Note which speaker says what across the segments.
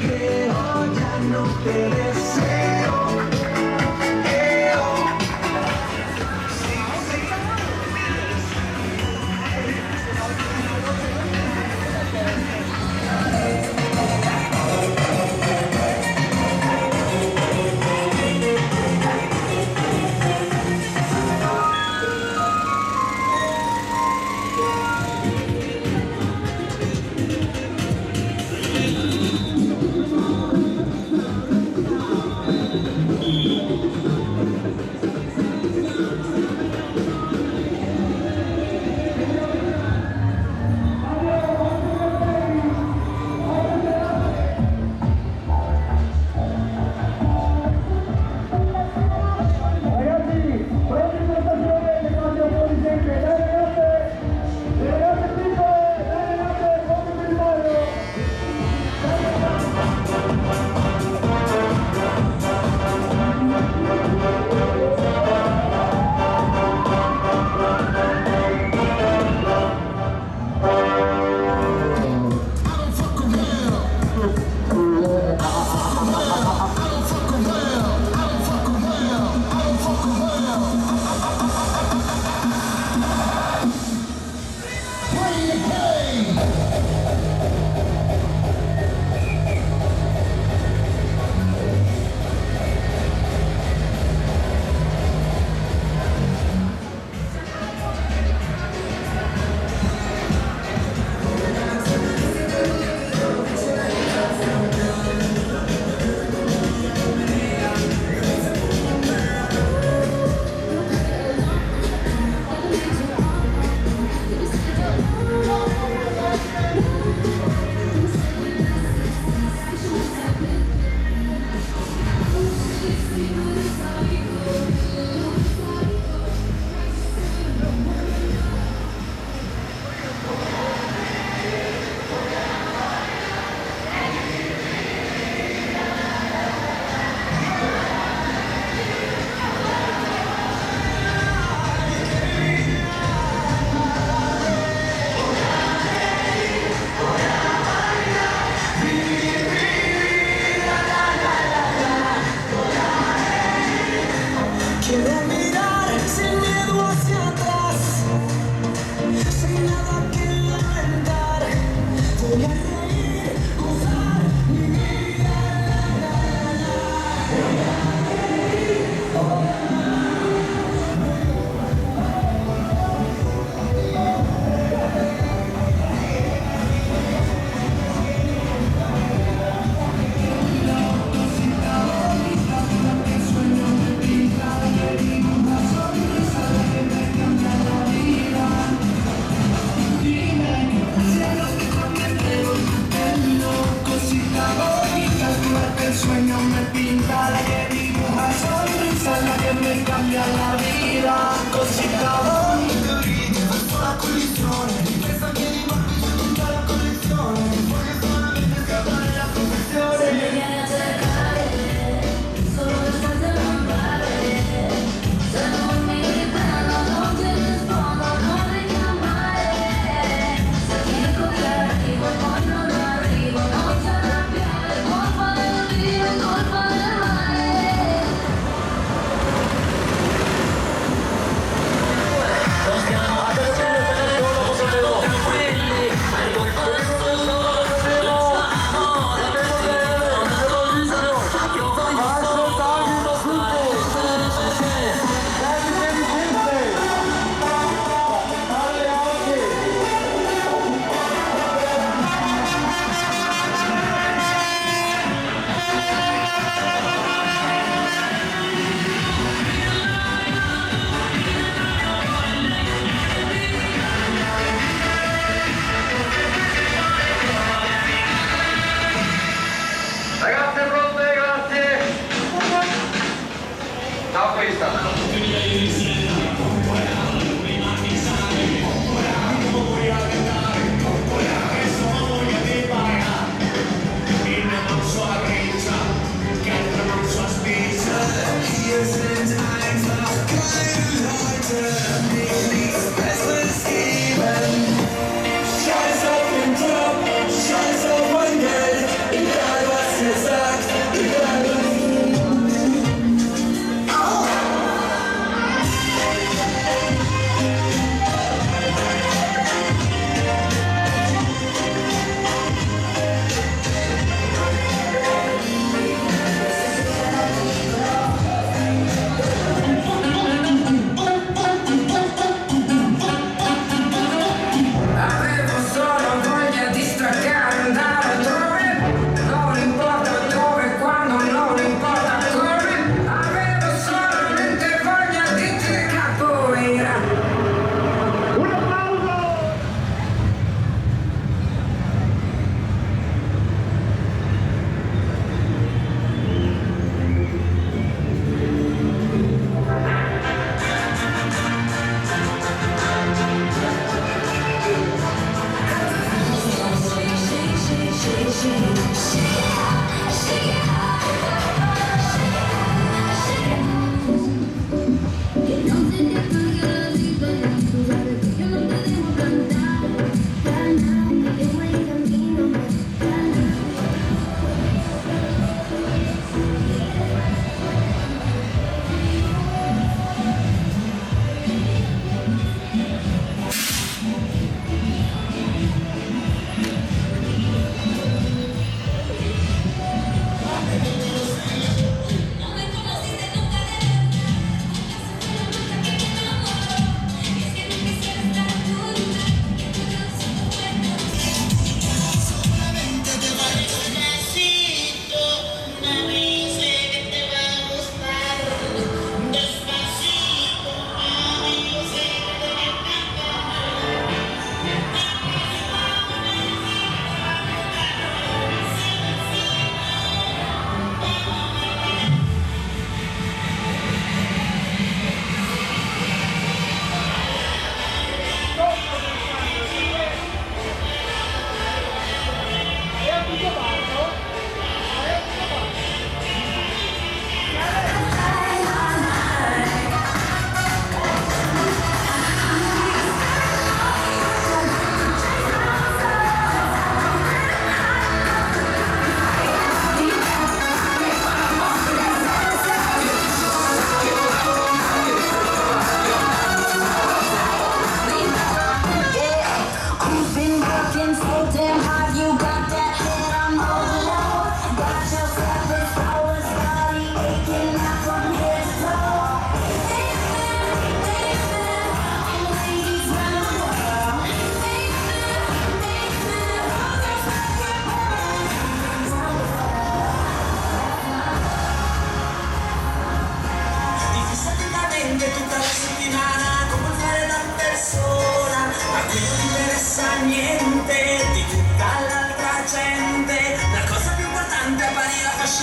Speaker 1: creo, ya no te deseo.
Speaker 2: Scheiß auf den Job, scheiß auf mein Geld, egal was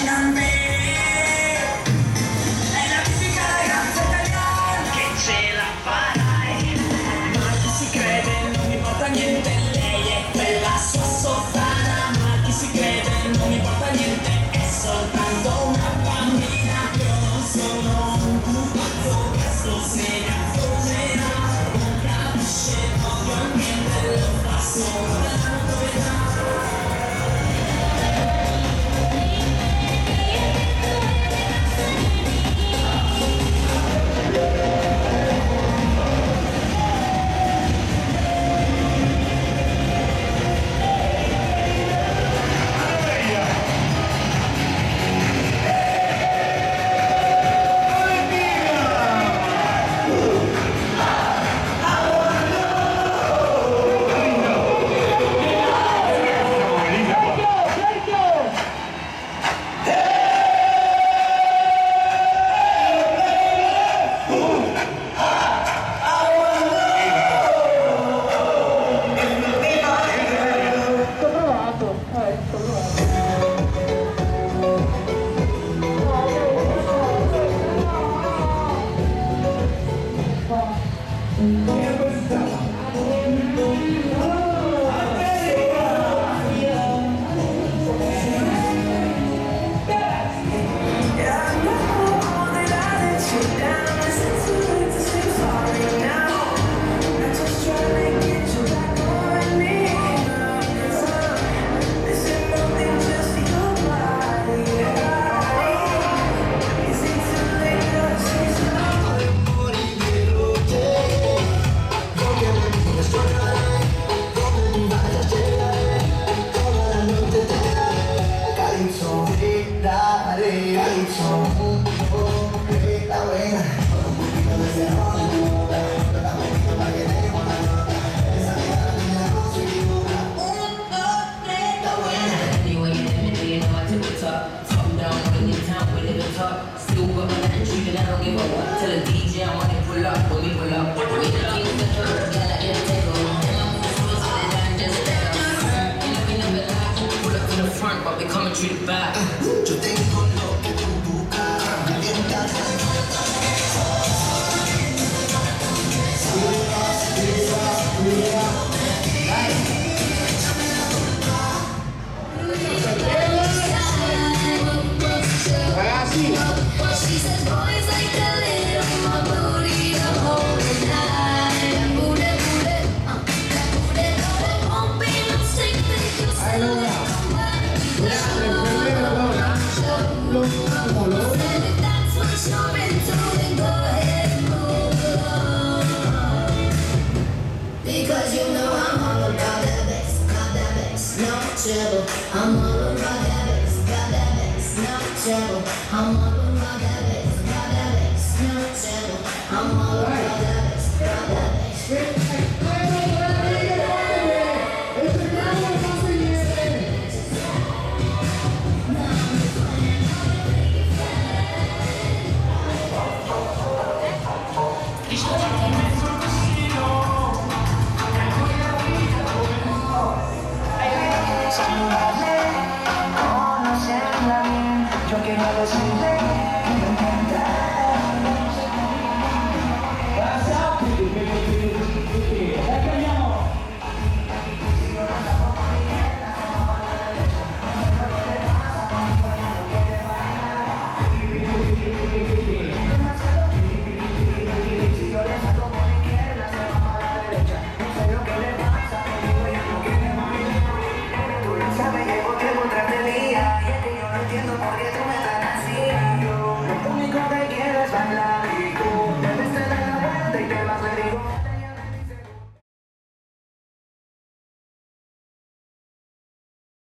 Speaker 1: affascinante. È la tipica ragazza italiana che ce la farai. Ma chi si crede non mi importa niente, lei è bella sua sottana. Ma chi si crede non mi importa niente, è soltanto una bambina. Io non sono un pupazzo, questo se ne accorgerà. Non capisce proprio niente, lo fa solo la notorietà.
Speaker 2: Still got my entry, and I don't give a what. Tell a DJ I wanna pull up, when we pull up. We the king of the club, yeah, like it take on. And my moves was on the line, just step up. And we never lie, pull up to the front, but we coming through the back.
Speaker 1: Yo tengo lo que tú buscas.
Speaker 3: She says boys like the little my booty the whole night. Booty, booty, that booty, that won't be no secret. You said if that's what you're into, then go ahead and move along. Because you know I'm all about that bass, no trouble. I'm all about that bass, got that bass, no trouble. I'm all about that bass, got that bass, no trouble. I'm all about that bass, got that bass.
Speaker 1: Conocerla bien, yo quiero decirle